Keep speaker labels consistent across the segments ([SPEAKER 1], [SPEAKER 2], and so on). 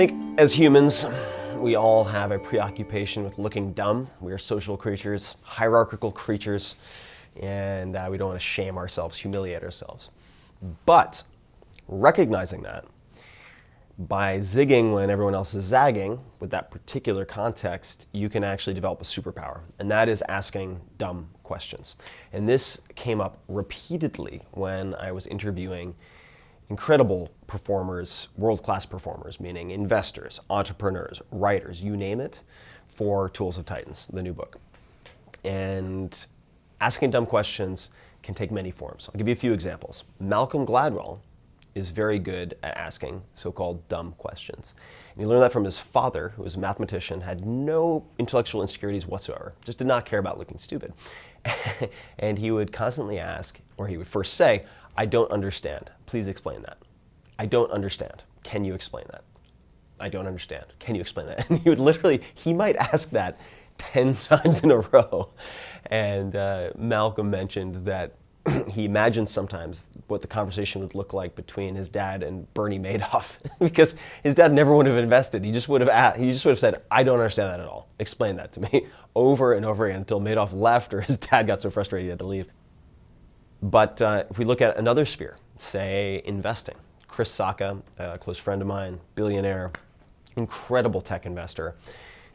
[SPEAKER 1] think as humans, we all have a preoccupation with looking dumb. We are social creatures, hierarchical creatures, and we don't want to shame ourselves, humiliate ourselves. But recognizing that, by zigging when everyone else is zagging, with that particular context, you can actually develop a superpower, and that is asking dumb questions. And this came up repeatedly when I was interviewing incredible performers, world-class performers, meaning investors, entrepreneurs, writers, you name it, for Tools of Titans, the new book. And asking dumb questions can take many forms. I'll give you a few examples. Malcolm Gladwell is very good at asking so-called dumb questions. And he learned that from his father, who was a mathematician, had no intellectual insecurities whatsoever, just did not care about looking stupid. And he would constantly ask, or he would first say, "I don't understand. Please explain that. I don't understand. Can you explain that? I don't understand. Can you explain that?" And he might ask that 10 times in a row. And Malcolm mentioned that he imagined sometimes what the conversation would look like between his dad and Bernie Madoff, because his dad never would have invested. He just would have said, "I don't understand that at all. Explain that to me," over and over again until Madoff left or his dad got so frustrated he had to leave. But if we look at another sphere, say investing, Chris Sacca, a close friend of mine, billionaire, incredible tech investor,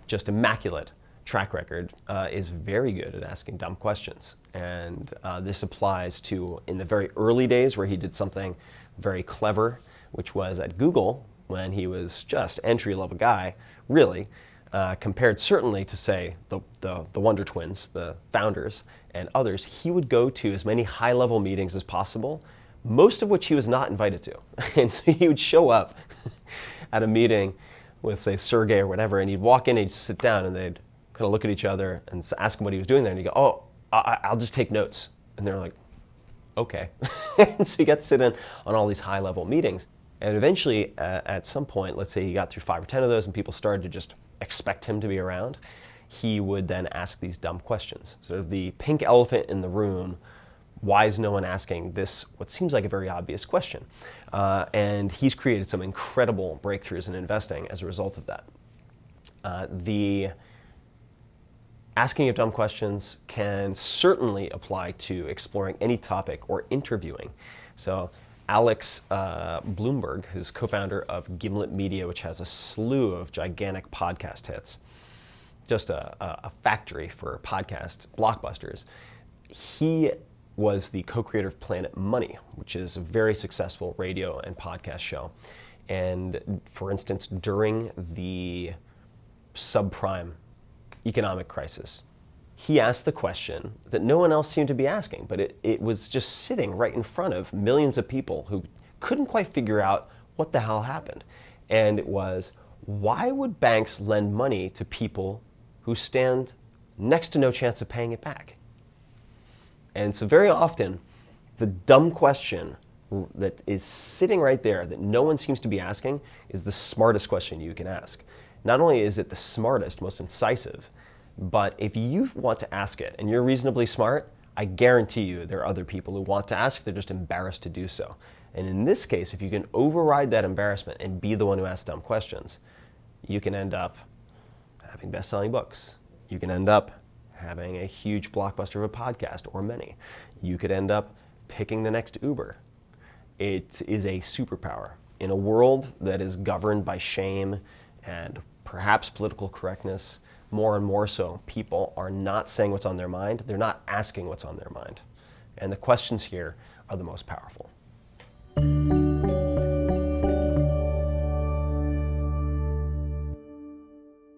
[SPEAKER 1] just immaculate track record, is very good at asking dumb questions. And this applies to in the very early days where he did something very clever, which was at Google when he was just entry-level guy, really, compared certainly to, say, the Wonder Twins, the founders, and others. He would go to as many high-level meetings as possible, most of which he was not invited to. And so he would show up at a meeting with, say, Sergey or whatever, and he'd walk in and he'd sit down, and they'd kind of look at each other and ask him what he was doing there, and he'd go, "Oh, I'll just take notes." And they're like, "Okay." And so he got to sit in on all these high-level meetings. And eventually, at some point, let's say he got through 5 or 10 of those and people started to just expect him to be around, he would then ask these dumb questions. Sort of the pink elephant in the room, why is no one asking this, what seems like a very obvious question? And he's created some incredible breakthroughs in investing as a result of that. The asking of dumb questions can certainly apply to exploring any topic or interviewing. So Alex Blumberg, who's co-founder of Gimlet Media, which has a slew of gigantic podcast hits, just a factory for podcast blockbusters. He was the co-creator of Planet Money, which is a very successful radio and podcast show. And for instance, during the subprime economic crisis, he asked the question that no one else seemed to be asking, but it was just sitting right in front of millions of people who couldn't quite figure out what the hell happened. And it was, why would banks lend money to people who stand next to no chance of paying it back? And so very often, the dumb question that is sitting right there that no one seems to be asking is the smartest question you can ask. Not only is it the smartest, most incisive, but if you want to ask it and you're reasonably smart, I guarantee you there are other people who want to ask, they're just embarrassed to do so. And in this case, if you can override that embarrassment and be the one who asks dumb questions, you can end up having best-selling books. You can end up having a huge blockbuster of a podcast, or many. You could end up picking the next Uber. It is a superpower. In a world that is governed by shame and perhaps political correctness, more and more so, people are not saying what's on their mind. They're not asking what's on their mind. And the questions here are the most powerful.